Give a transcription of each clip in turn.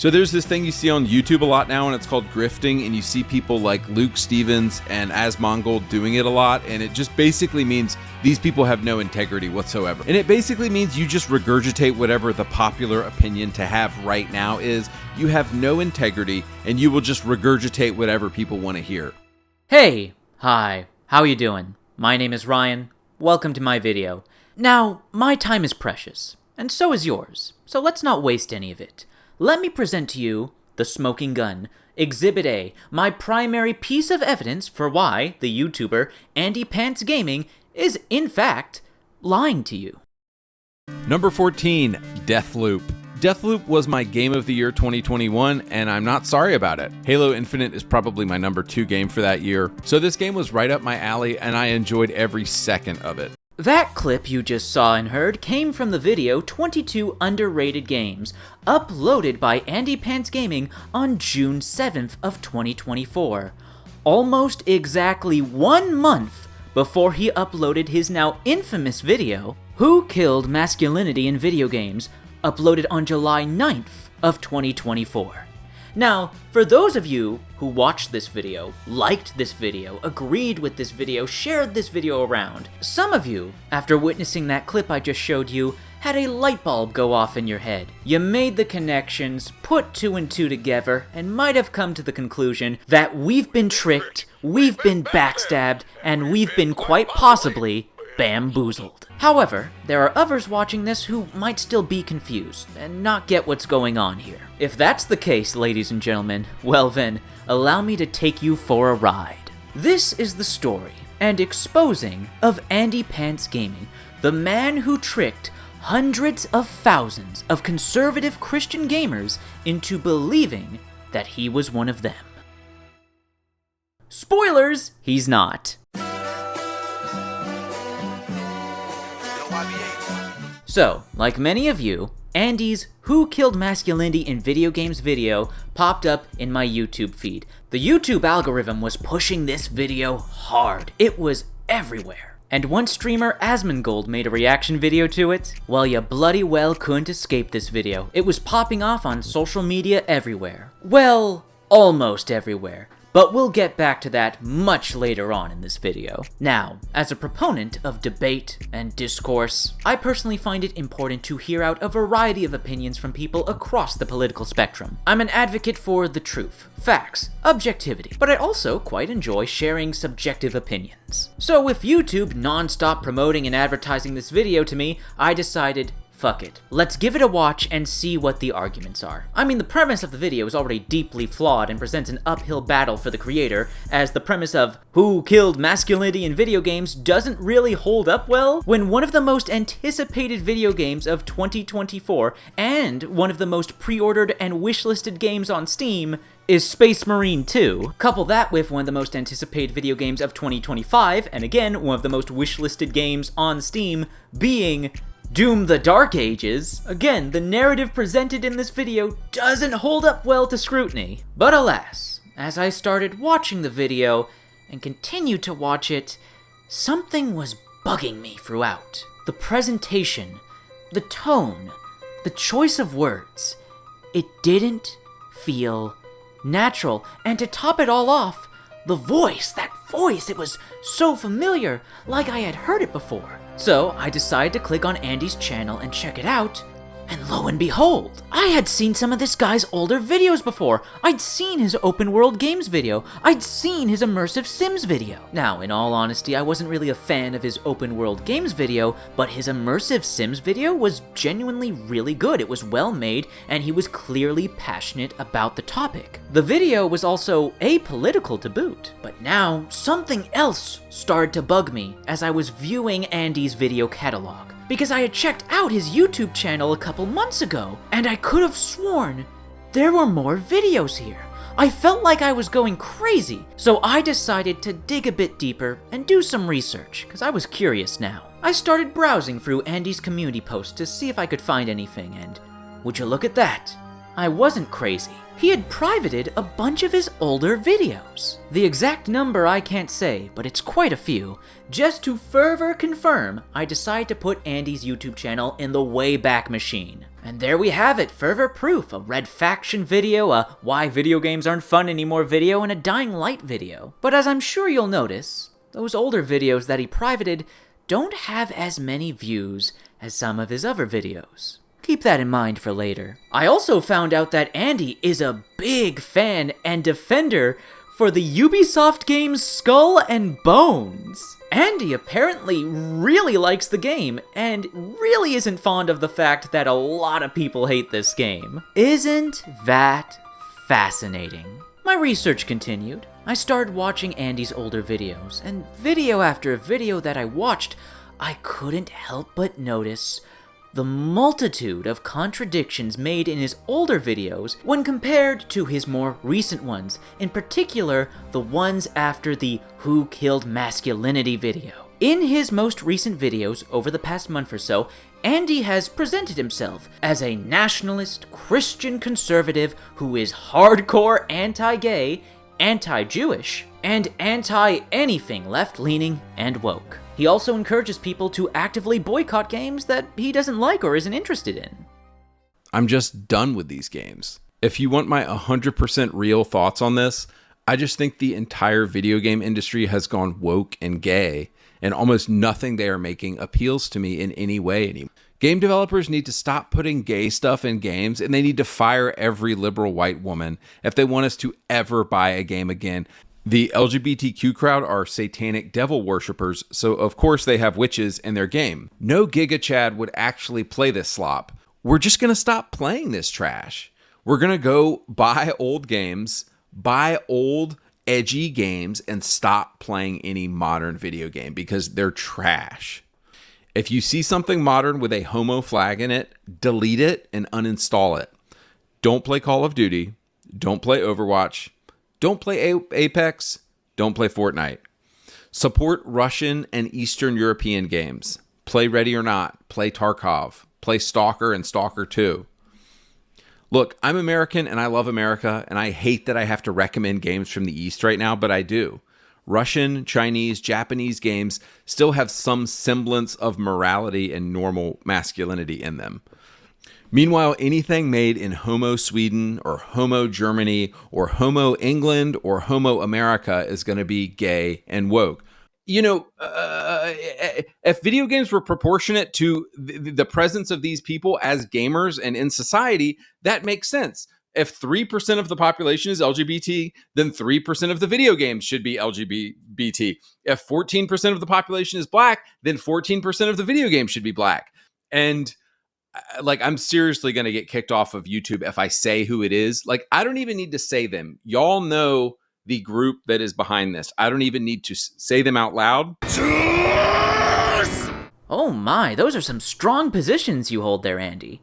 So there's this thing you see on YouTube a lot now, and it's called grifting, and you see people like Luke Stevens and Asmongold doing it a lot, and it just basically means these people have no integrity whatsoever. And it basically means you just regurgitate whatever the popular opinion to have right now is. You have no integrity, and you will just regurgitate whatever people want to hear. Hey! Hi, how you doing? My name is Ryan. Welcome to my video. Now, my time is precious, and so is yours, so let's not waste any of it. Let me present to you the smoking gun, Exhibit A, my primary piece of evidence for why the YouTuber AndyPants Gaming is, in fact, lying to you. Number 14, Deathloop. Deathloop was my game of the year 2021, and I'm not sorry about it. Halo Infinite is probably my number 2 game for that year, so this game was right up my alley, and I enjoyed every second of it. That clip you just saw and heard came from the video 22 Underrated Games, uploaded by AndyPants Gaming on June 7th of 2024. Almost exactly 1 month before he uploaded his now infamous video, Who Killed Masculinity in Video Games, uploaded on July 9th of 2024. Now, for those of you who watched this video, liked this video, agreed with this video, shared this video around, some of you, after witnessing that clip I just showed you, had a light bulb go off in your head. You made the connections, put 2 and 2 together, and might have come to the conclusion that we've been tricked, we've been backstabbed, and we've been quite possibly bamboozled. However, there are others watching this who might still be confused and not get what's going on here. If that's the case, ladies and gentlemen, well then, allow me to take you for a ride. This is the story and exposing of AndyPants Gaming, the man who tricked hundreds of thousands of conservative Christian gamers into believing that he was one of them. Spoilers, he's not. So, like many of you, Andy's Who Killed Masculinity in Video Games video popped up in my YouTube feed. The YouTube algorithm was pushing this video hard. It was everywhere. And one streamer, Asmongold, made a reaction video to it. Well, you bloody well couldn't escape this video. It was popping off on social media everywhere. Well, almost everywhere. But we'll get back to that much later on in this video. Now, as a proponent of debate and discourse, I personally find it important to hear out a variety of opinions from people across the political spectrum. I'm an advocate for the truth, facts, objectivity, but I also quite enjoy sharing subjective opinions. So with YouTube non-stop promoting and advertising this video to me, I decided, fuck it. Let's give it a watch and see what the arguments are. I mean, the premise of the video is already deeply flawed and presents an uphill battle for the creator, as the premise of Who Killed Masculinity in Video Games doesn't really hold up well when one of the most anticipated video games of 2024 and one of the most pre-ordered and wishlisted games on Steam is Space Marine 2. Couple that with one of the most anticipated video games of 2025, and again, one of the most wishlisted games on Steam being Doom the Dark Ages. Again, the narrative presented in this video doesn't hold up well to scrutiny. But alas, as I started watching the video and continued to watch it, something was bugging me throughout. The presentation, the tone, the choice of words, it didn't feel natural. And to top it all off, the voice, that voice, it was so familiar, like I had heard it before. So I decided to click on Andy's channel and check it out, and lo and behold, I had seen some of this guy's older videos before. I'd seen his open world games video. I'd seen his immersive Sims video. Now, in all honesty, I wasn't really a fan of his open world games video, but his immersive Sims video was genuinely really good. It was well made, and he was clearly passionate about the topic. The video was also apolitical to boot. But now, something else started to bug me as I was viewing Andy's video catalog. Because I had checked out his YouTube channel a couple months ago, and I could have sworn there were more videos here. I felt like I was going crazy, so I decided to dig a bit deeper and do some research, because I was curious now. I started browsing through Andy's community posts to see if I could find anything, and would you look at that? I wasn't crazy. He had privated a bunch of his older videos. The exact number I can't say, but it's quite a few. Just to further confirm, I decided to put Andy's YouTube channel in the Wayback Machine. And there we have it, further proof. A Red Faction video, a Why Video Games Aren't Fun Anymore video, and a Dying Light video. But as I'm sure you'll notice, those older videos that he privated don't have as many views as some of his other videos. Keep that in mind for later. I also found out that Andy is a big fan and defender for the Ubisoft game Skull and Bones. Andy apparently really likes the game and really isn't fond of the fact that a lot of people hate this game. Isn't that fascinating? My research continued. I started watching Andy's older videos, and video after video that I watched, I couldn't help but notice the multitude of contradictions made in his older videos when compared to his more recent ones, in particular the ones after the Who Killed Masculinity video. In his most recent videos over the past month or so, Andy has presented himself as a nationalist Christian conservative who is hardcore anti-gay, anti-Jewish, and anti-anything left-leaning and woke. He also encourages people to actively boycott games that he doesn't like or isn't interested in. I'm just done with these games. If you want my 100% real thoughts on this, I just think the entire video game industry has gone woke and gay, and almost nothing they are making appeals to me in any way anymore. Game developers need to stop putting gay stuff in games, and they need to fire every liberal white woman if they want us to ever buy a game again. The LGBTQ crowd are satanic devil worshippers, so of course they have witches in their game. No Giga Chad would actually play this slop. We're just going to stop playing this trash. We're going to go buy old games, buy old edgy games, and stop playing any modern video game because they're trash. If you see something modern with a homo flag in it, delete it and uninstall it. Don't play Call of Duty. Don't play Overwatch. Don't play Apex. Don't play Fortnite. Support Russian and Eastern European games. Play Ready or Not. Play Tarkov. Play Stalker and Stalker 2. Look, I'm American and I love America, and I hate that I have to recommend games from the East right now, but I do. Russian, Chinese, Japanese games still have some semblance of morality and normal masculinity in them. Meanwhile, anything made in Homo Sweden or Homo Germany or Homo England or Homo America is going to be gay and woke. You know, if video games were proportionate to the presence of these people as gamers and in society, that makes sense. If 3% of the population is LGBT, then 3% of the video games should be LGBT. If 14% of the population is black, then 14% of the video games should be black. And like, I'm seriously going to get kicked off of YouTube if I say who it is. Like, I don't even need to say them. Y'all know the group that is behind this. I don't even need to say them out loud. Oh my, those are some strong positions you hold there, Andy.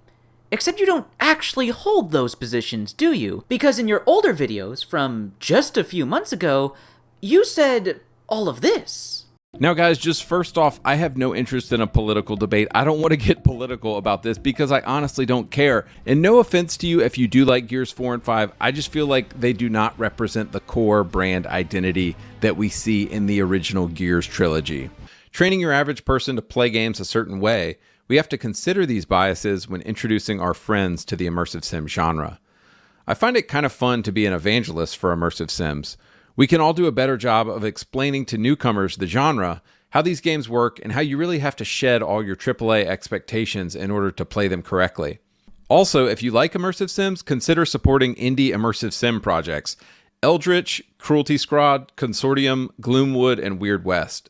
Except you don't actually hold those positions, do you? Because in your older videos from just a few months ago, you said all of this. Now, guys, just first off, I have no interest in a political debate. I don't want to get political about this because I honestly don't care. And no offense to you if you do like Gears 4 and 5, I just feel like they do not represent the core brand identity that we see in the original Gears trilogy. Training your average person to play games a certain way, we have to consider these biases when introducing our friends to the immersive sim genre. I find it kind of fun to be an evangelist for immersive sims. We can all do a better job of explaining to newcomers the genre, how these games work, and how you really have to shed all your AAA expectations in order to play them correctly. Also, if you like immersive sims, consider supporting indie immersive sim projects: Eldritch, Cruelty Squad, Consortium, Gloomwood, and Weird West.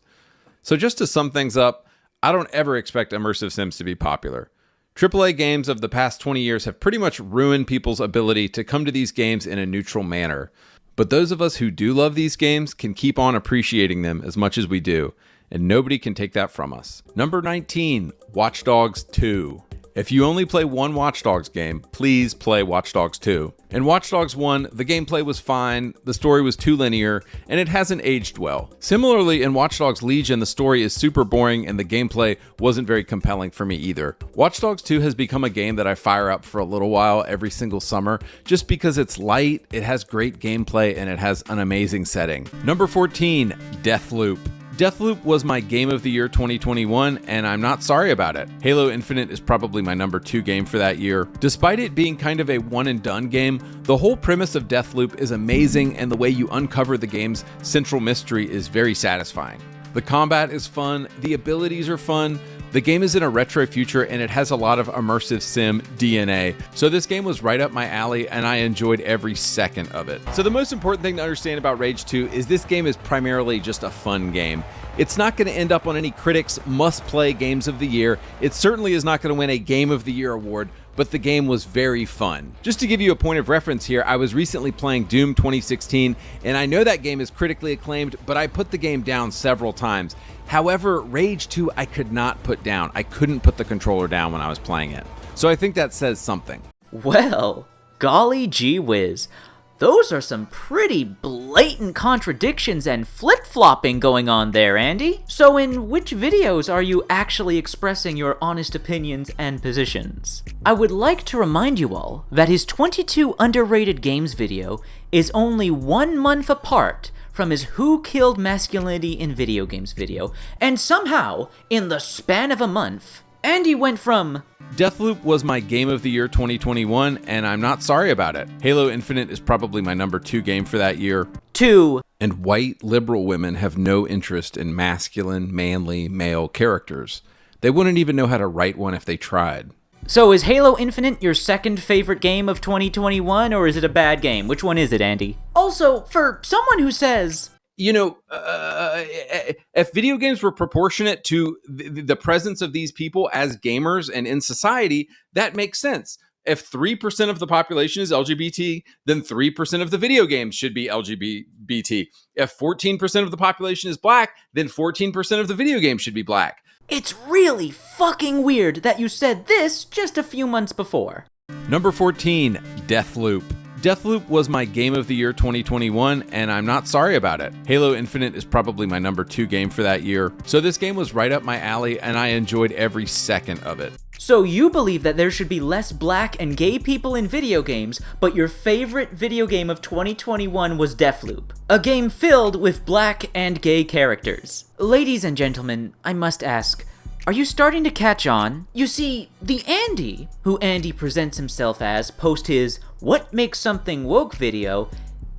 So just to sum things up, I don't ever expect immersive sims to be popular. AAA games of the past 20 years have pretty much ruined people's ability to come to these games in a neutral manner. But those of us who do love these games can keep on appreciating them as much as we do, and nobody can take that from us. Number 19, Watch Dogs 2. If you only play one Watch Dogs game, please play Watch Dogs 2. In Watch Dogs 1, the gameplay was fine, the story was too linear, and it hasn't aged well. Similarly, in Watch Dogs Legion, the story is super boring and the gameplay wasn't very compelling for me either. Watch Dogs 2 has become a game that I fire up for a little while every single summer, just because it's light, it has great gameplay, and it has an amazing setting. Number 14, Deathloop. Deathloop was my Game of the Year 2021, and I'm not sorry about it. Halo Infinite is probably my number 2 game for that year. Despite it being kind of a one-and-done game, the whole premise of Deathloop is amazing, and the way you uncover the game's central mystery is very satisfying. The combat is fun, the abilities are fun, the game is in a retro future, and it has a lot of immersive sim DNA. So this game was right up my alley, and I enjoyed every second of it. So the most important thing to understand about Rage 2 is this game is primarily just a fun game. It's not going to end up on any critics' must-play games of the year. It certainly is not going to win a Game of the Year award, but the game was very fun. Just to give you a point of reference here, I was recently playing Doom 2016, and I know that game is critically acclaimed, but I put the game down several times. However, Rage 2 I could not put down. I couldn't put the controller down when I was playing it. So I think that says something. Well, golly gee whiz. Those are some pretty blatant contradictions and flip-flopping going on there, Andy. So in which videos are you actually expressing your honest opinions and positions? I would like to remind you all that his 22 underrated games video is only 1 month apart from his Who Killed Masculinity in Video Games video, and somehow, in the span of a month, Andy went from Deathloop was my Game of the Year 2021, and I'm not sorry about it. Halo Infinite is probably my number 2 game for that year. to And white liberal women have no interest in masculine, manly, male characters. They wouldn't even know how to write one if they tried. So is Halo Infinite your second favorite game of 2021, or is it a bad game? Which one is it, Andy? Also, for someone who says, You know, if video games were proportionate to the presence of these people as gamers and in society, that makes sense. If 3% of the population is LGBT, then 3% of the video games should be LGBT. If 14% of the population is black, then 14% of the video games should be black. it's really fucking weird that you said this just a few months before. Number 14, Deathloop. Deathloop was my Game of the Year 2021, and I'm not sorry about it. Halo Infinite is probably my number 2 game for that year. So this game was right up my alley, and I enjoyed every second of it. So you believe that there should be less black and gay people in video games, but your favorite video game of 2021 was Deathloop, a game filled with black and gay characters. Ladies and gentlemen, I must ask, are you starting to catch on? You see, the Andy, who Andy presents himself as post his What Makes Something Woke video,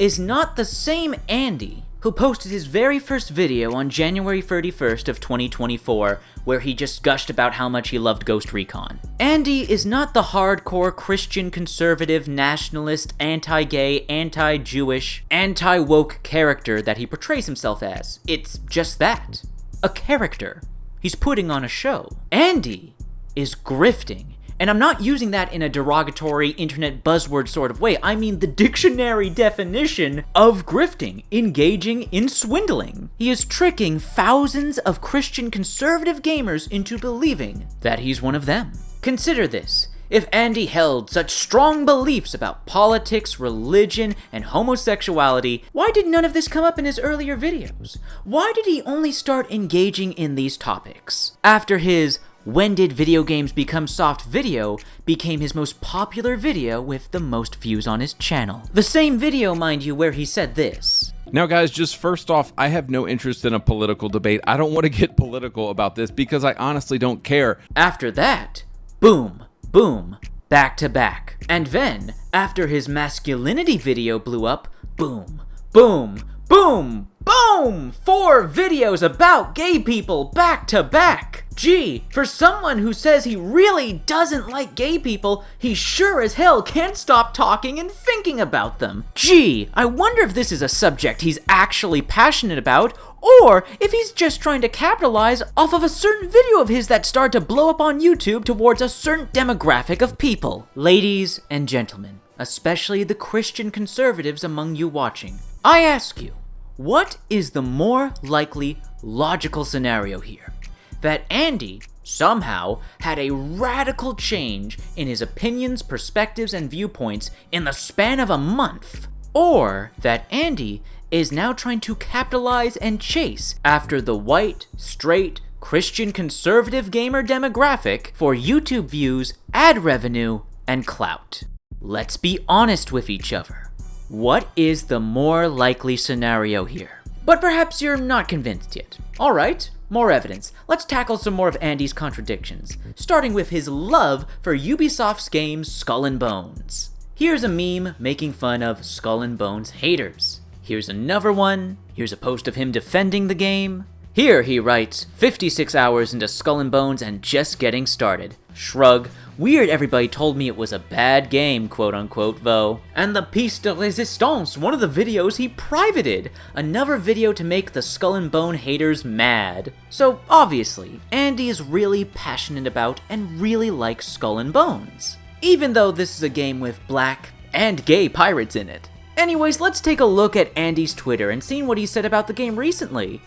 is not the same Andy who posted his very first video on January 31st of 2024, where he just gushed about how much he loved Ghost Recon. Andy is not the hardcore Christian conservative, nationalist, anti-gay, anti-Jewish, anti-woke character that he portrays himself as. It's just that. A character. He's putting on a show. Andy is grifting. And I'm not using that in a derogatory internet buzzword sort of way. I mean the dictionary definition of grifting, engaging in swindling. He is tricking thousands of Christian conservative gamers into believing that he's one of them. Consider this. If Andy held such strong beliefs about politics, religion, and homosexuality, why did none of this come up in his earlier videos? Why did he only start engaging in these topics after his When Did Video Games Become Soft video became his most popular video with the most views on his channel? The same video, mind you, where he said this. Now, guys, just first off, I have no interest in a political debate. I don't want to get political about this because I honestly don't care. After that, boom, boom, back to back. And then, after his masculinity video blew up, boom, boom, boom, boom! 4 videos about gay people back to back. Gee, for someone who says he really doesn't like gay people, he sure as hell can't stop talking and thinking about them. Gee, I wonder if this is a subject he's actually passionate about, or if he's just trying to capitalize off of a certain video of his that started to blow up on YouTube towards a certain demographic of people. Ladies and gentlemen, especially the Christian conservatives among you watching, I ask you, what is the more likely logical scenario here? That Andy somehow had a radical change in his opinions, perspectives, and viewpoints in the span of a month. Or that Andy is now trying to capitalize and chase after the white, straight, Christian conservative gamer demographic for YouTube views, ad revenue, and clout. Let's be honest with each other. What is the more likely scenario here? But perhaps you're not convinced yet. Alright, more evidence. Let's tackle some more of Andy's contradictions, starting with his love for Ubisoft's game Skull and Bones. Here's a meme making fun of Skull and Bones haters. Here's another one. Here's a post of him defending the game. Here he writes, 56 hours into Skull and Bones and just getting started. Shrug. Weird everybody told me it was a bad game, quote unquote, though. And the piece de resistance, one of the videos he privated. Another video to make the Skull and Bone haters mad. So obviously, Andy is really passionate about and really likes Skull and Bones. Even though this is a game with black and gay pirates in it. Anyways, let's take a look at Andy's Twitter and see what he said about the game recently.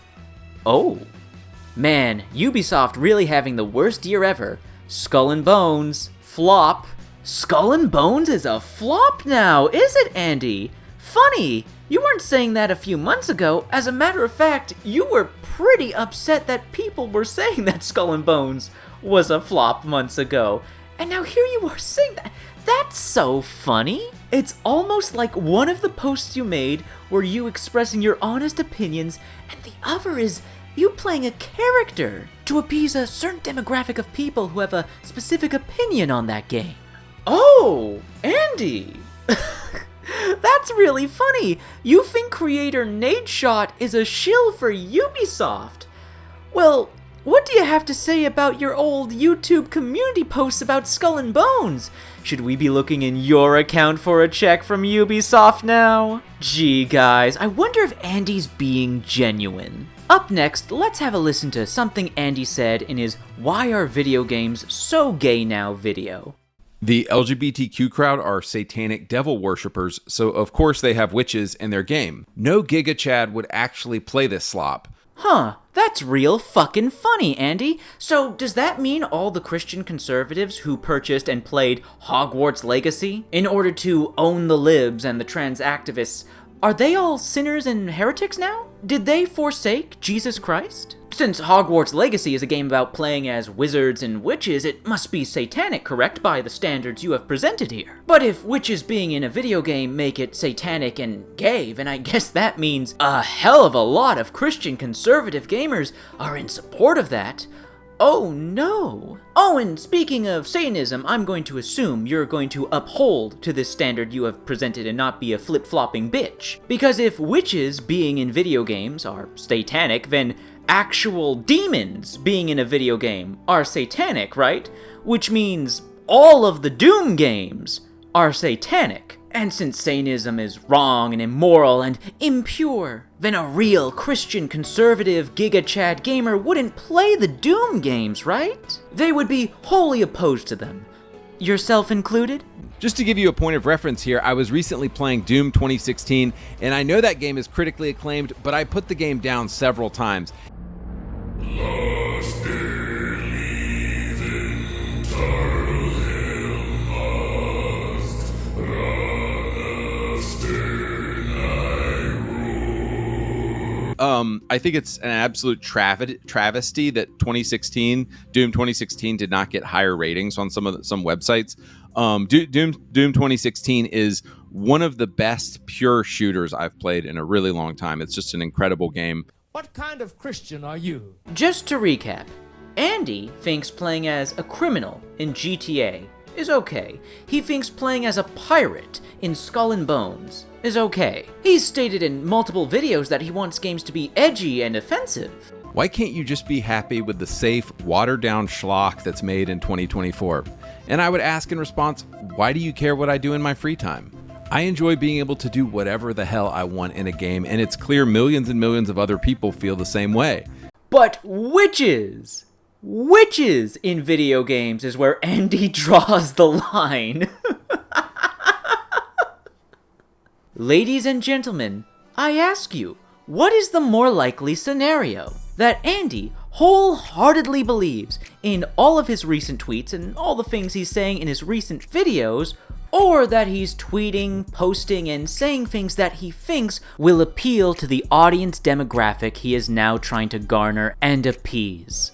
Oh. Man, Ubisoft really having the worst year ever. Skull and Bones, flop. Skull and Bones is a flop now, is it, Andy? Funny, you weren't saying that a few months ago. As a matter of fact, you were pretty upset that people were saying that Skull and Bones was a flop months ago. And now here you are saying that. That's so funny. It's almost like one of the posts you made were you expressing your honest opinions, and the other is you playing a character to appease a certain demographic of people who have a specific opinion on that game. Oh, Andy! That's really funny. You think creator Nadeshot is a shill for Ubisoft. Well, what do you have to say about your old YouTube community posts about Skull and Bones? Should we be looking in your account for a check from Ubisoft now? Gee, guys, I wonder if Andy's being genuine. Up next, let's have a listen to something Andy said in his Why Are Video Games So Gay Now video. The LGBTQ crowd are satanic devil worshippers, so of course they have witches in their game. No Giga Chad would actually play this slop. Huh, that's real fucking funny, Andy. So does that mean all the Christian conservatives who purchased and played Hogwarts Legacy in order to own the libs and the trans activists, are they all sinners and heretics now? Did they forsake Jesus Christ? Since Hogwarts Legacy is a game about playing as wizards and witches, it must be satanic, correct, by the standards you have presented here. But if witches being in a video game make it satanic and gay, then I guess that means a hell of a lot of Christian conservative gamers are in support of that. Oh no. Oh, and speaking of Satanism, I'm going to assume you're going to uphold to this standard you have presented and not be a flip-flopping bitch. Because if witches being in video games are satanic, then actual demons being in a video game are satanic, right? Which means all of the Doom games are satanic. And since Satanism is wrong and immoral and impure, then a real Christian conservative Giga Chad gamer wouldn't play the Doom games, right? They would be wholly opposed to them. Yourself included? Just to give you a point of reference here, I was recently playing Doom 2016, and I know that game is critically acclaimed, but I put the game down several times. I think it's an absolute travesty that Doom 2016 did not get higher ratings on some websites. Doom 2016 is one of the best pure shooters I've played in a really long time. It's just an incredible game. What kind of Christian are you? Just to recap, Andy thinks playing as a criminal in GTA is okay. He thinks playing as a pirate in Skull and Bones is okay. He's stated in multiple videos that he wants games to be edgy and offensive. Why can't you just be happy with the safe, watered-down schlock that's made in 2024? And I would ask in response, why do you care what I do in my free time? I enjoy being able to do whatever the hell I want in a game, and it's clear millions and millions of other people feel the same way. But witches in video games is where Andy draws the line. Ladies and gentlemen, I ask you, what is the more likely scenario? That Andy wholeheartedly believes in all of his recent tweets and all the things he's saying in his recent videos, or that he's tweeting, posting, and saying things that he thinks will appeal to the audience demographic he is now trying to garner and appease.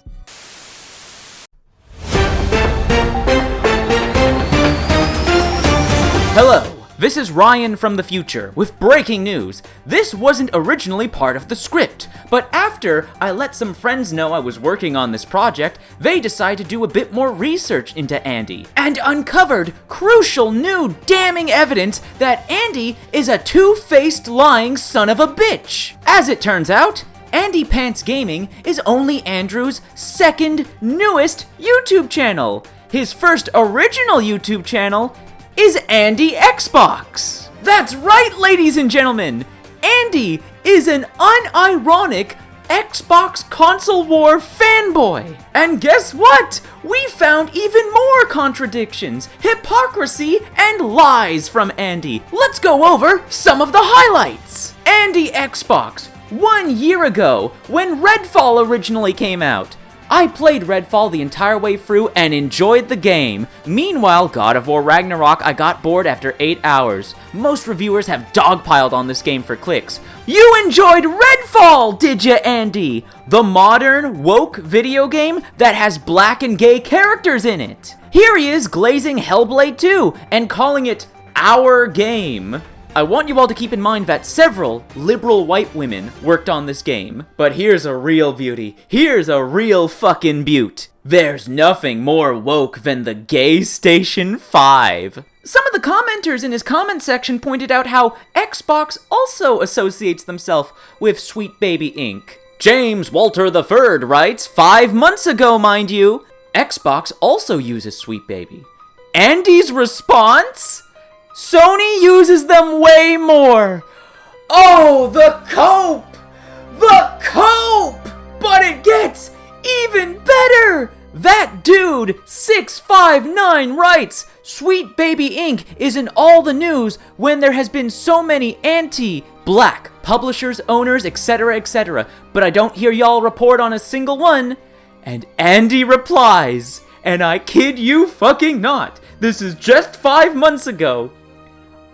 Hello, this is Ryan from the future with breaking news. This wasn't originally part of the script, but after I let some friends know I was working on this project, they decided to do a bit more research into Andy and uncovered crucial new damning evidence that Andy is a two-faced lying son of a bitch. As it turns out, AndyPants Gaming is only Andrew's second newest YouTube channel. His first original YouTube channel is Andy Xbox. That's right, ladies and gentlemen. Andy is an unironic Xbox console war fanboy. And guess what? We found even more contradictions, hypocrisy, and lies from Andy. Let's go over some of the highlights. Andy Xbox. 1 year ago, when Redfall originally came out, I played Redfall the entire way through and enjoyed the game. Meanwhile, God of War Ragnarok, I got bored after 8 hours. Most reviewers have dogpiled on this game for clicks. You enjoyed Redfall, did ya, Andy? The modern, woke video game that has black and gay characters in it. Here he is glazing Hellblade 2 and calling it our game. I want you all to keep in mind that several liberal white women worked on this game. But here's a real beauty. Here's a real fucking beaut. There's nothing more woke than the Gay Station 5. Some of the commenters in his comment section pointed out how Xbox also associates themselves with Sweet Baby Inc. James Walter III writes, 5 months ago, mind you. Xbox also uses Sweet Baby. Andy's response? Sony uses them way more. Oh, the cope! The cope! But it gets even better! That dude, 659, writes, Sweet Baby Inc. is in all the news when there has been so many anti-black publishers, owners, etc., etc., but I don't hear y'all report on a single one. And Andy replies, and I kid you fucking not, this is just 5 months ago.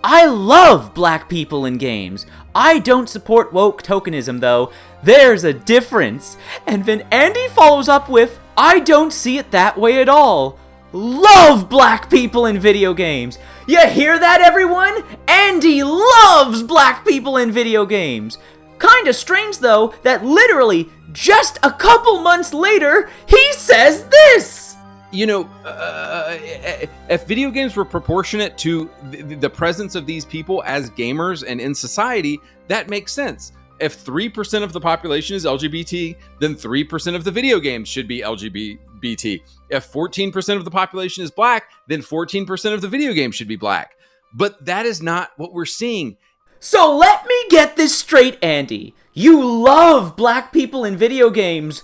I love black people in games. I don't support woke tokenism though. There's a difference. And then Andy follows up with, I don't see it that way at all. Love black people in video games. You hear that, everyone? Andy loves black people in video games. Kinda strange though that literally just a couple months later, he says this. You know, if video games were proportionate to the presence of these people as gamers and in society, that makes sense. If 3% of the population is LGBT, then 3% of the video games should be LGBT. If 14% of the population is black, then 14% of the video games should be black. But that is not what we're seeing. So let me get this straight, Andy. You love black people in video games,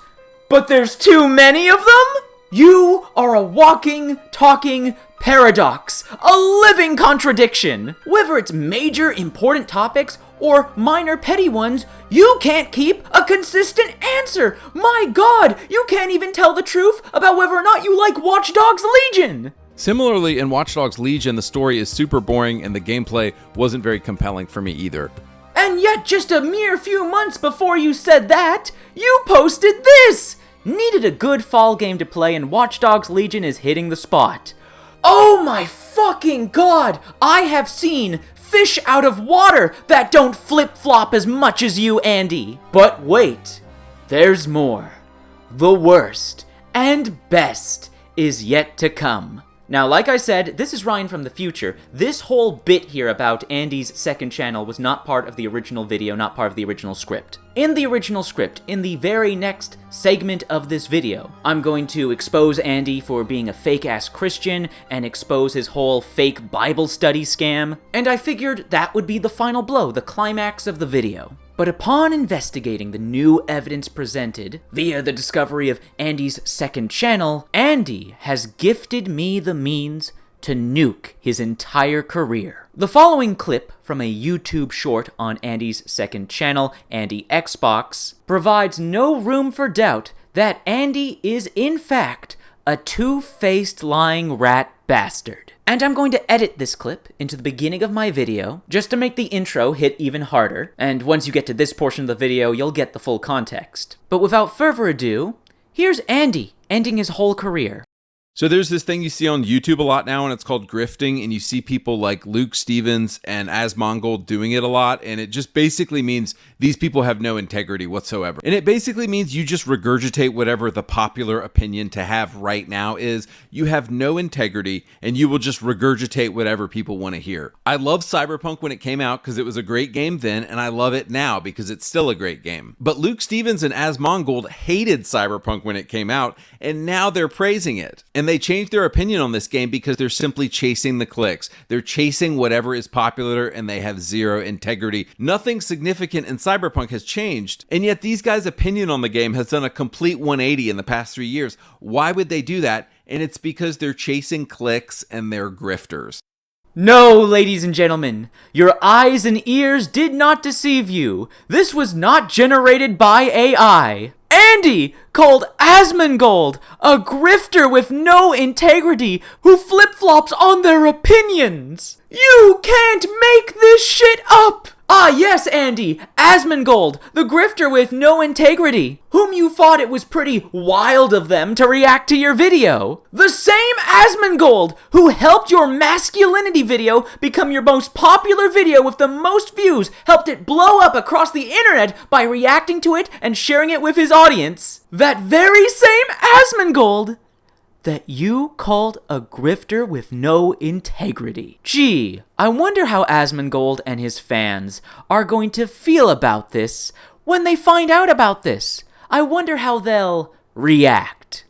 but there's too many of them? You are a walking, talking paradox, a living contradiction. Whether it's major, important topics or minor, petty ones, you can't keep a consistent answer. My God, you can't even tell the truth about whether or not you like Watch Dogs Legion. Similarly, in Watch Dogs Legion, the story is super boring and the gameplay wasn't very compelling for me either. And yet, just a mere few months before you said that, you posted this. Needed a good fall game to play and Watch Dogs Legion is hitting the spot. Oh my fucking God! I have seen fish out of water that don't flip-flop as much as you, Andy. But wait, there's more. The worst and best is yet to come. Now, like I said, this is Ryan from the future. This whole bit here about Andy's second channel was not part of the original video, not part of the original script. In the original script, in the very next segment of this video, I'm going to expose Andy for being a fake-ass Christian and expose his whole fake Bible study scam, and I figured that would be the final blow, the climax of the video. But upon investigating the new evidence presented via the discovery of Andy's second channel, Andy has gifted me the means to nuke his entire career. The following clip from a YouTube short on Andy's second channel, Andy Xbox, provides no room for doubt that Andy is in fact a two-faced lying rat bastard. And I'm going to edit this clip into the beginning of my video just to make the intro hit even harder, and once you get to this portion of the video, you'll get the full context. But without further ado, here's Andy ending his whole career. So there's this thing you see on YouTube a lot now, and it's called grifting, and you see people like Luke Stevens and Asmongold doing it a lot, and it just basically means these people have no integrity whatsoever. And it basically means you just regurgitate whatever the popular opinion to have right now is. You have no integrity, and you will just regurgitate whatever people want to hear. I love Cyberpunk when it came out because it was a great game then, and I love it now because it's still a great game. But Luke Stevens and Asmongold hated Cyberpunk when it came out, and now they're praising it. And they changed their opinion on this game because they're simply chasing the clicks. They're chasing whatever is popular, and they have zero integrity. Nothing significant in Cyberpunk has changed, and yet these guys' opinion on the game has done a complete 180 in the past 3 years. Why would they do that? And it's because they're chasing clicks and they're grifters. No, ladies and gentlemen, your eyes and ears did not deceive you. This was not generated by AI. Andy called Asmongold a grifter with no integrity who flip-flops on their opinions. You can't make this shit up! Ah, yes, Andy, Asmongold, the grifter with no integrity, whom you thought it was pretty wild of them to react to your video. The same Asmongold who helped your masculinity video become your most popular video with the most views, helped it blow up across the internet by reacting to it and sharing it with his audience. That very same Asmongold that you called a grifter with no integrity. Gee, I wonder how Asmongold and his fans are going to feel about this when they find out about this. I wonder how they'll react.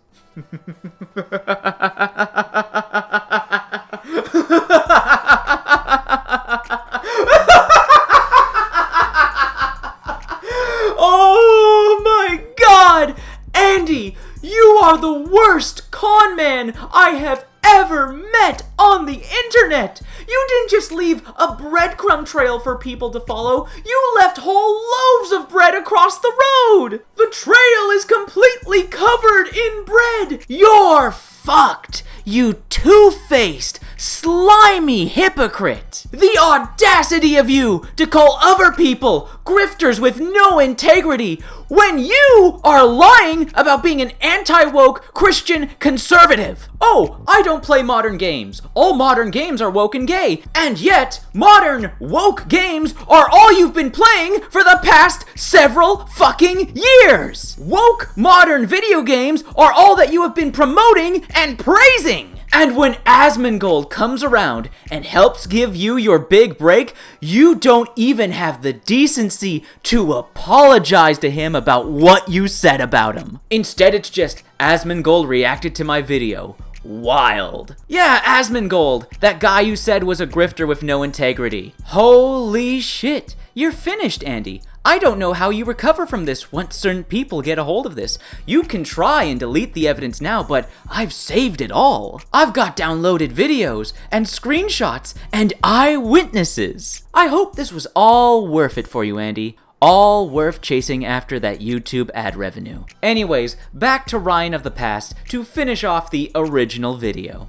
Oh my God! Andy, you are the worst con man I have ever met on the internet! You didn't just leave a breadcrumb trail for people to follow, you left whole loaves of bread across the road! The trail is completely covered in bread! You're fucked, you two-faced, slimy hypocrite! The audacity of you to call other people grifters with no integrity when you are lying about being an anti-woke Christian conservative. Oh, I don't play modern games. All modern games are woke and gay. And yet, modern woke games are all you've been playing for the past several fucking years. Woke modern video games are all that you have been promoting and praising. And when Asmongold comes around and helps give you your big break, you don't even have the decency to apologize to him about what you said about him. Instead, it's just, Asmongold reacted to my video. Wild. Yeah, Asmongold, that guy you said was a grifter with no integrity. Holy shit. You're finished, Andy. I don't know how you recover from this once certain people get a hold of this. You can try and delete the evidence now, but I've saved it all. I've got downloaded videos and screenshots and eyewitnesses. I hope this was all worth it for you, Andy. All worth chasing after that YouTube ad revenue. Anyways, back to Ryan of the past to finish off the original video.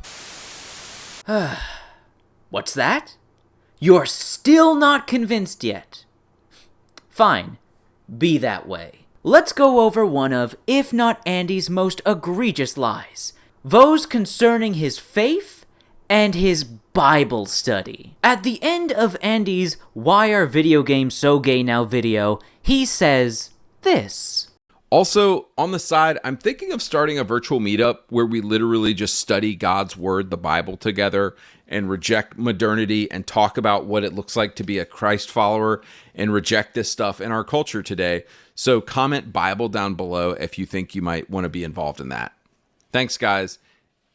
What's that? You're still not convinced yet. Fine, be that way. Let's go over one of, if not Andy's most egregious lies. Those concerning his faith and his Bible study. At the end of Andy's Why Are Video Games So Gay Now video, he says this. Also, on the side, I'm thinking of starting a virtual meetup where we literally just study God's word, the Bible, together and reject modernity and talk about what it looks like to be a Christ follower and reject this stuff in our culture today. So comment Bible down below if you think you might want to be involved in that. Thanks, guys.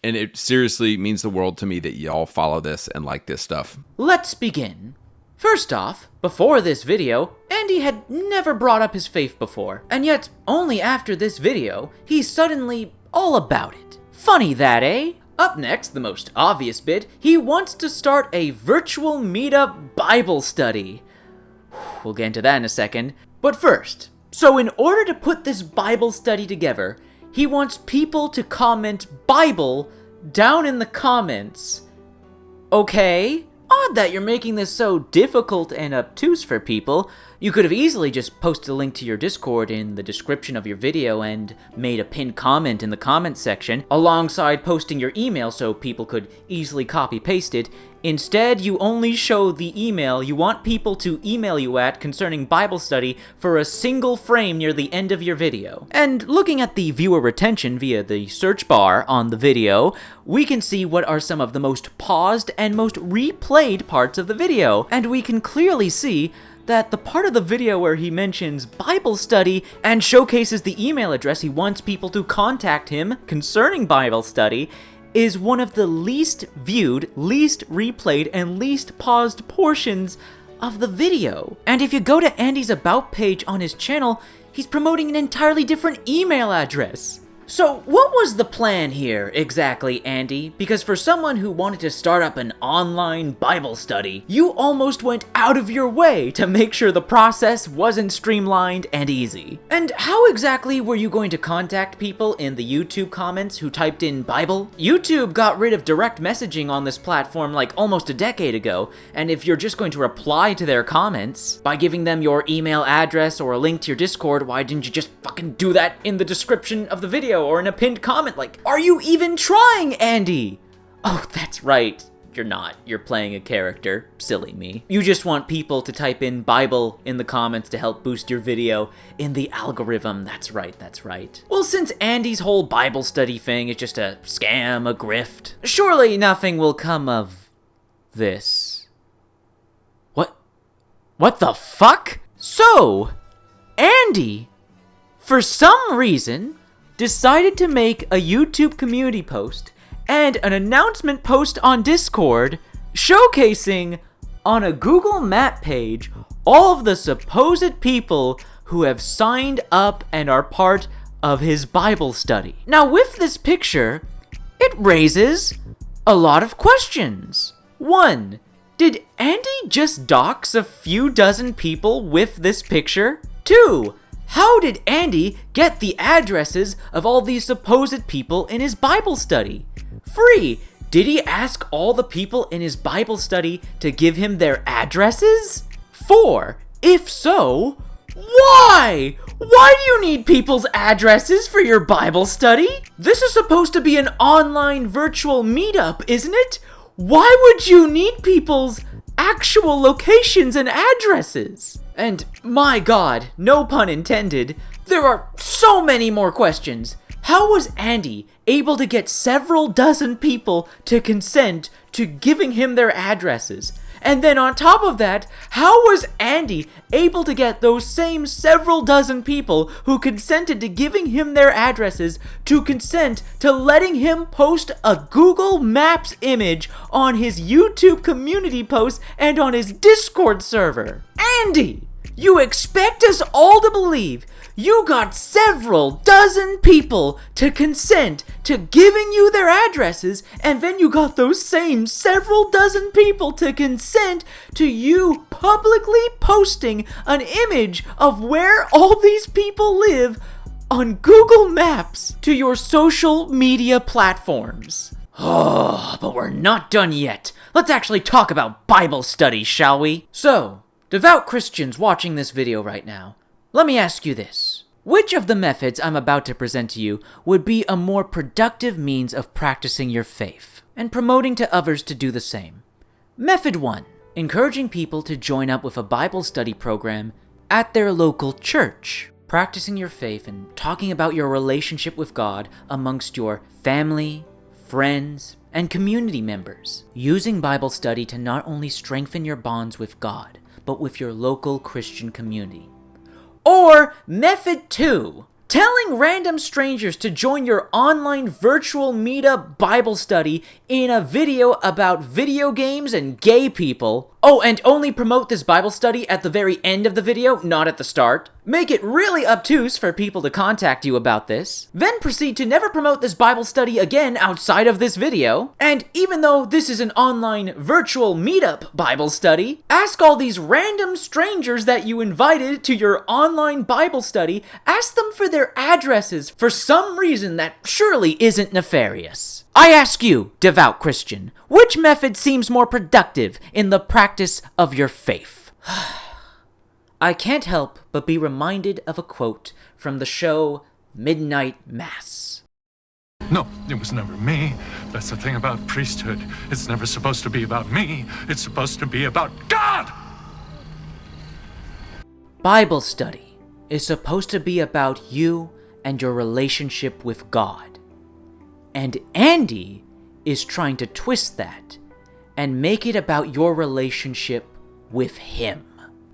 And it seriously means the world to me that y'all follow this and like this stuff. Let's begin. First off, before this video, Andy had never brought up his faith before, and yet only after this video, he's suddenly all about it. Funny that, eh? Up next, the most obvious bit, he wants to start a virtual meetup Bible study. We'll get into that in a second. But first, so in order to put this Bible study together, he wants people to comment Bible down in the comments. Okay, odd that you're making this so difficult and obtuse for people. You could have easily just posted a link to your Discord in the description of your video and made a pinned comment in the comments section, alongside posting your email so people could easily copy-paste it. Instead, you only show the email you want people to email you at concerning Bible study for a single frame near the end of your video. And looking at the viewer retention via the search bar on the video, we can see what are some of the most paused and most replayed parts of the video. And we can clearly see that the part of the video where he mentions Bible study and showcases the email address he wants people to contact him concerning Bible study is one of the least viewed, least replayed, and least paused portions of the video. And if you go to Andy's About page on his channel, he's promoting an entirely different email address. So what was the plan here exactly, Andy? Because for someone who wanted to start up an online Bible study, you almost went out of your way to make sure the process wasn't streamlined and easy. And how exactly were you going to contact people in the YouTube comments who typed in Bible? YouTube got rid of direct messaging on this platform like almost a decade ago, and if you're just going to reply to their comments by giving them your email address or a link to your Discord, why didn't you just fucking do that in the description of the video or in a pinned comment? Like, are you even trying, Andy? Oh, that's right. You're not. You're playing a character. Silly me. You just want people to type in Bible in the comments to help boost your video in the algorithm. That's right, that's right. Well, since Andy's whole Bible study thing is just a scam, a grift, surely nothing will come of this. What the fuck? So, Andy, for some reason, decided to make a YouTube community post and an announcement post on Discord showcasing on a Google Map page all of the supposed people who have signed up and are part of his Bible study. Now, with this picture, it raises a lot of questions. 1. Did Andy just dox a few dozen people with this picture? 2. How did Andy get the addresses of all these supposed people in his Bible study? 3. Did he ask all the people in his Bible study to give him their addresses? 4. If so, why? Why do you need people's addresses for your Bible study? This is supposed to be an online virtual meetup, isn't it? Why would you need people's actual locations and addresses? And my god, no pun intended, there are so many more questions. How was Andy able to get several dozen people to consent to giving him their addresses? And then on top of that, how was Andy able to get those same several dozen people who consented to giving him their addresses to consent to letting him post a Google Maps image on his YouTube community post and on his Discord server? Andy, you expect us all to believe you got several dozen people to consent to giving you their addresses, and then you got those same several dozen people to consent to you publicly posting an image of where all these people live on Google Maps to your social media platforms. Oh, but we're not done yet. Let's actually talk about Bible study, shall we? So, devout Christians watching this video right now, let me ask you this. Which of the methods I'm about to present to you would be a more productive means of practicing your faith and promoting to others to do the same? Method 1. Encouraging people to join up with a Bible study program at their local church. Practicing your faith and talking about your relationship with God amongst your family, friends, and community members. Using Bible study to not only strengthen your bonds with God, but with your local Christian community. Or method 2, telling random strangers to join your online virtual meetup Bible study in a video about video games and gay people, Oh, and only promote this Bible study at the very end of the video, not at the start. Make it really obtuse for people to contact you about this. Then proceed to never promote this Bible study again outside of this video. And even though this is an online virtual meetup Bible study, ask all these random strangers that you invited to your online Bible study, ask them for their addresses for some reason that surely isn't nefarious. I ask you, devout Christian, which method seems more productive in the practice of your faith? I can't help but be reminded of a quote from the show Midnight Mass. No, it was never me. That's the thing about priesthood. It's never supposed to be about me. It's supposed to be about God! Bible study is supposed to be about you and your relationship with God. And Andy is trying to twist that and make it about your relationship with him.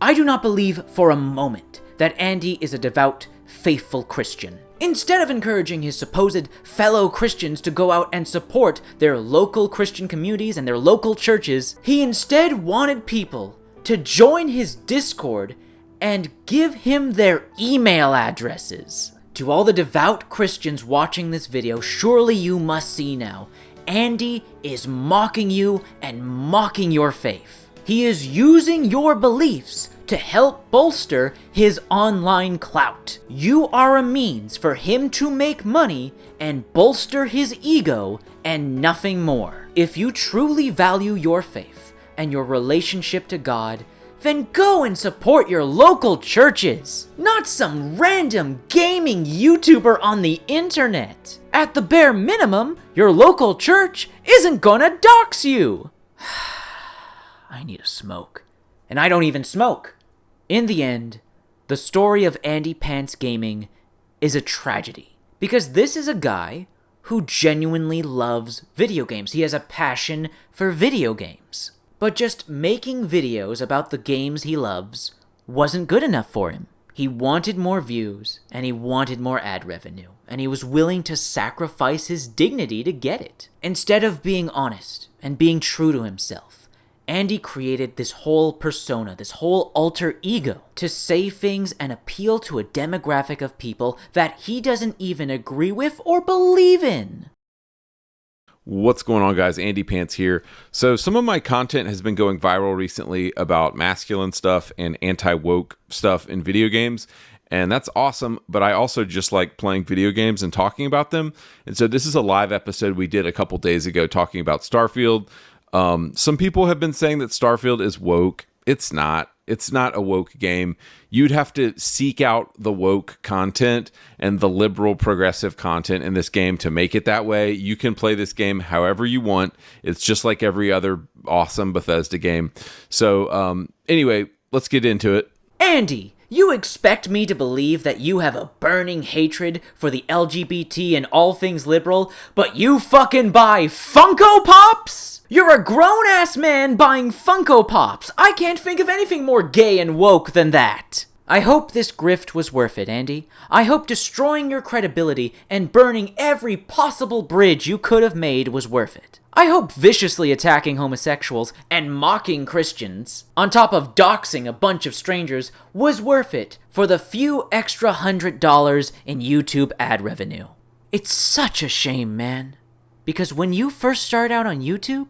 I do not believe for a moment that Andy is a devout, faithful Christian. Instead of encouraging his supposed fellow Christians to go out and support their local Christian communities and their local churches, he instead wanted people to join his Discord and give him their email addresses. To all the devout Christians watching this video, surely you must see now, Andy is mocking you and mocking your faith. He is using your beliefs to help bolster his online clout. You are a means for him to make money and bolster his ego and nothing more. If you truly value your faith and your relationship to God, then go and support your local churches, not some random gaming YouTuber on the internet. At the bare minimum, your local church isn't gonna dox you. I need a smoke. And I don't even smoke. In the end, the story of AndyPants Gaming is a tragedy. Because this is a guy who genuinely loves video games. He has a passion for video games. But just making videos about the games he loves wasn't good enough for him. He wanted more views, and he wanted more ad revenue, and he was willing to sacrifice his dignity to get it. Instead of being honest and being true to himself, Andy created this whole persona, this whole alter ego, to say things and appeal to a demographic of people that he doesn't even agree with or believe in. What's going on, guys? AndyPants here. So some of my content has been going viral recently about masculine stuff and anti-woke stuff in video games, and that's awesome, but I also just like playing video games and talking about them. And so this is a live episode we did a couple days ago talking about Starfield. Some people have been saying that Starfield is woke. It's not. It's not a woke game. You'd have to seek out the woke content and the liberal progressive content in this game to make it that way. You can play this game however you want. It's just like every other awesome Bethesda game. So anyway, let's get into it. Andy, you expect me to believe that you have a burning hatred for the LGBT and all things liberal, but you fucking buy Funko Pops? You're a grown-ass man buying Funko Pops. I can't think of anything more gay and woke than that. I hope this grift was worth it, Andy. I hope destroying your credibility and burning every possible bridge you could have made was worth it. I hope viciously attacking homosexuals and mocking Christians, on top of doxing a bunch of strangers, was worth it for the few extra $100 in YouTube ad revenue. It's such a shame, man. Because when you first started out on YouTube,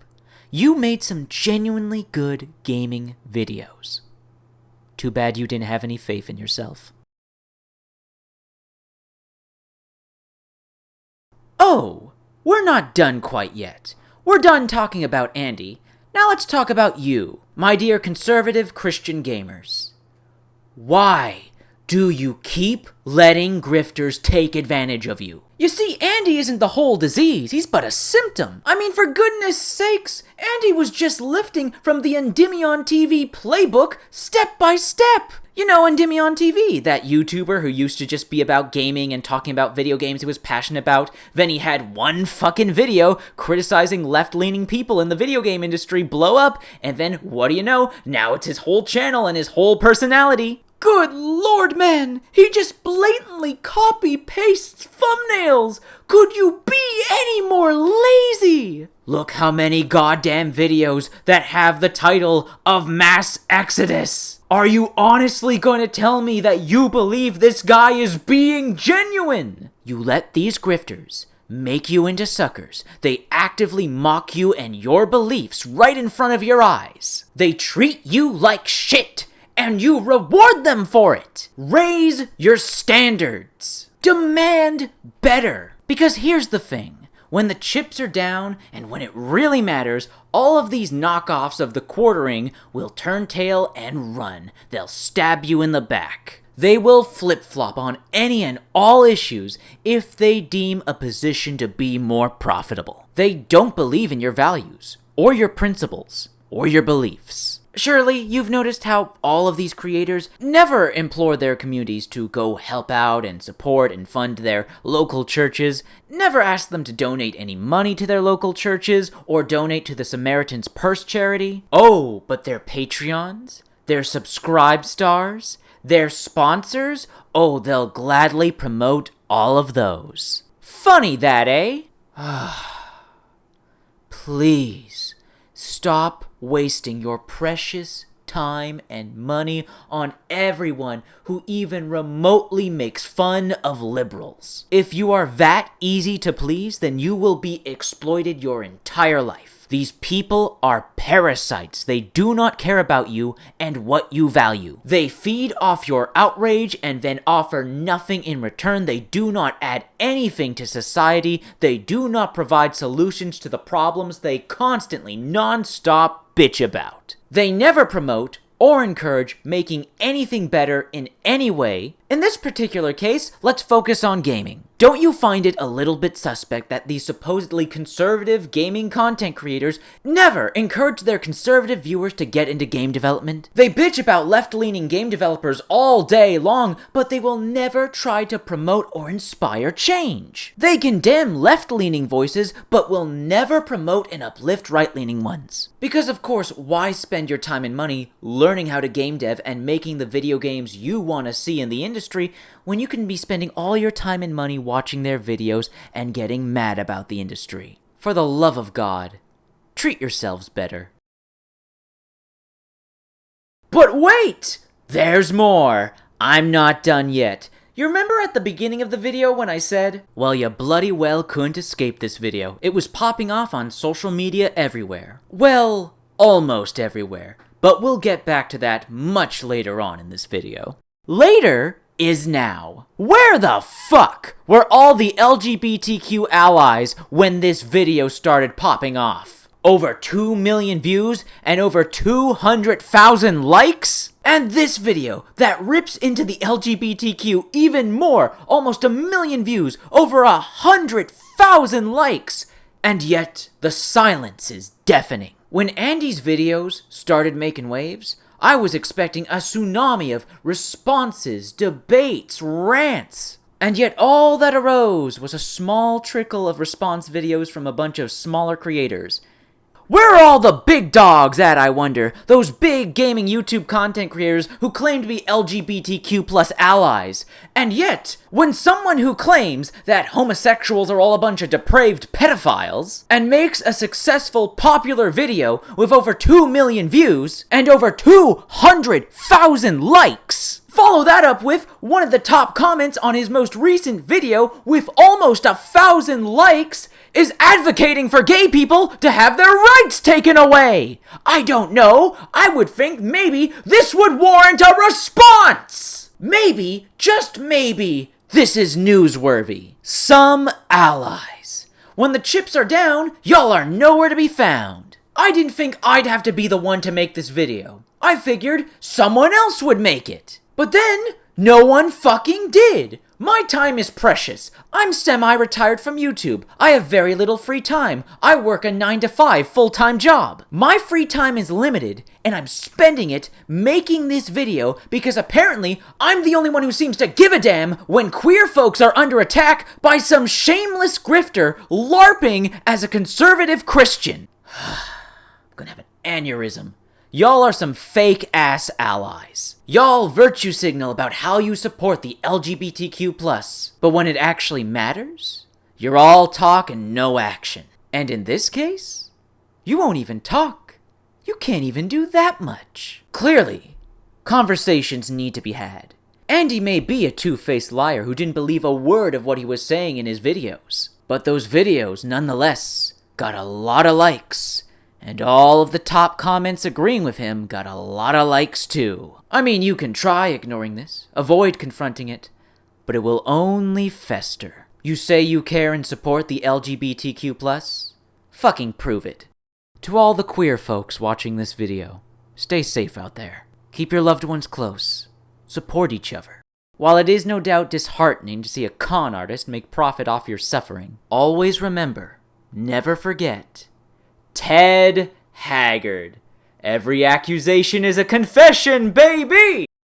you made some genuinely good gaming videos. Too bad you didn't have any faith in yourself. Oh, we're not done quite yet. We're done talking about Andy. Now let's talk about you, my dear conservative Christian gamers. Why do you keep letting grifters take advantage of you? You see, Andy isn't the whole disease, he's but a symptom. I mean, for goodness sakes, Andy was just lifting from the Endymion TV playbook step by step. You know Endymion TV, that YouTuber who used to just be about gaming and talking about video games he was passionate about. Then he had one fucking video criticizing left-leaning people in the video game industry blow up, and then, what do you know, now it's his whole channel and his whole personality. Good Good lord, man! He just blatantly copy-pastes thumbnails! Could you be any more lazy? Look how many goddamn videos that have the title of Mass Exodus! Are you honestly going to tell me that you believe this guy is being genuine? You let these grifters make you into suckers. They actively mock you and your beliefs right in front of your eyes. They treat you like shit, and you reward them for it. Raise your standards. Demand better. Because here's the thing. When the chips are down, and when it really matters, all of these knockoffs of the quartering will turn tail and run. They'll stab you in the back. They will flip-flop on any and all issues if they deem a position to be more profitable. They don't believe in your values, or your principles, or your beliefs. Surely, you've noticed how all of these creators never implore their communities to go help out and support and fund their local churches, never ask them to donate any money to their local churches, or donate to the Samaritan's Purse charity. Oh, but their Patreons, their subscribe stars, their sponsors, oh, they'll gladly promote all of those. Funny that, eh? Please, stop wasting your precious time and money on everyone who even remotely makes fun of liberals. If you are that easy to please, then you will be exploited your entire life. These people are parasites. They do not care about you and what you value. They feed off your outrage and then offer nothing in return. They do not add anything to society. They do not provide solutions to the problems they constantly non-stop bitch about. They never promote or encourage making anything better in any way. In this particular case, let's focus on gaming. Don't you find it a little bit suspect that these supposedly conservative gaming content creators never encourage their conservative viewers to get into game development? They bitch about left-leaning game developers all day long, but they will never try to promote or inspire change. They condemn left-leaning voices, but will never promote and uplift right-leaning ones. Because of course, why spend your time and money learning how to game dev and making the video games you want to see in the industry when you can be spending all your time and money watching their videos and getting mad about the industry? For the love of God, treat yourselves better. But wait! There's more! I'm not done yet. You remember at the beginning of the video when I said, well, you bloody well couldn't escape this video. It was popping off on social media everywhere. Well, almost everywhere. But we'll get back to that much later on in this video. Later is now. Where the fuck were all the LGBTQ allies when this video started popping off? Over 2 million views and over 200,000 likes? And this video that rips into the LGBTQ even more, almost 1 million views, over 100,000 likes. And yet, the silence is deafening. When Andy's videos started making waves, I was expecting a tsunami of responses, debates, rants. And yet all that arose was a small trickle of response videos from a bunch of smaller creators. Where are all the big dogs at, I wonder? Those big gaming YouTube content creators who claim to be LGBTQ plus allies. And yet, when someone who claims that homosexuals are all a bunch of depraved pedophiles and makes a successful popular video with over 2 million views and over 200,000 likes, follow that up with one of the top comments on his most recent video with almost 1,000 likes, is advocating for gay people to have their rights taken away. I don't know. I would think maybe this would warrant a response. Maybe, just maybe, this is newsworthy. Some allies. When the chips are down, y'all are nowhere to be found. I didn't think I'd have to be the one to make this video. I figured someone else would make it. But then, no one fucking did. My time is precious. I'm semi-retired from YouTube. I have very little free time. I work a 9-to-5 full-time job. My free time is limited, and I'm spending it making this video because apparently I'm the only one who seems to give a damn when queer folks are under attack by some shameless grifter LARPing as a conservative Christian. I'm gonna have an aneurysm. Y'all are some fake-ass allies. Y'all virtue signal about how you support the LGBTQ+, but when it actually matters, you're all talk and no action. And in this case, you won't even talk. You can't even do that much. Clearly, conversations need to be had. Andy may be a two-faced liar who didn't believe a word of what he was saying in his videos, but those videos, nonetheless, got a lot of likes, and all of the top comments agreeing with him got a lot of likes too. I mean, you can try ignoring this, avoid confronting it, but it will only fester. You say you care and support the LGBTQ+? Fucking prove it. To all the queer folks watching this video, stay safe out there. Keep your loved ones close. Support each other. While it is no doubt disheartening to see a con artist make profit off your suffering, always remember, never forget, Ted Haggard. Every accusation is a confession, baby!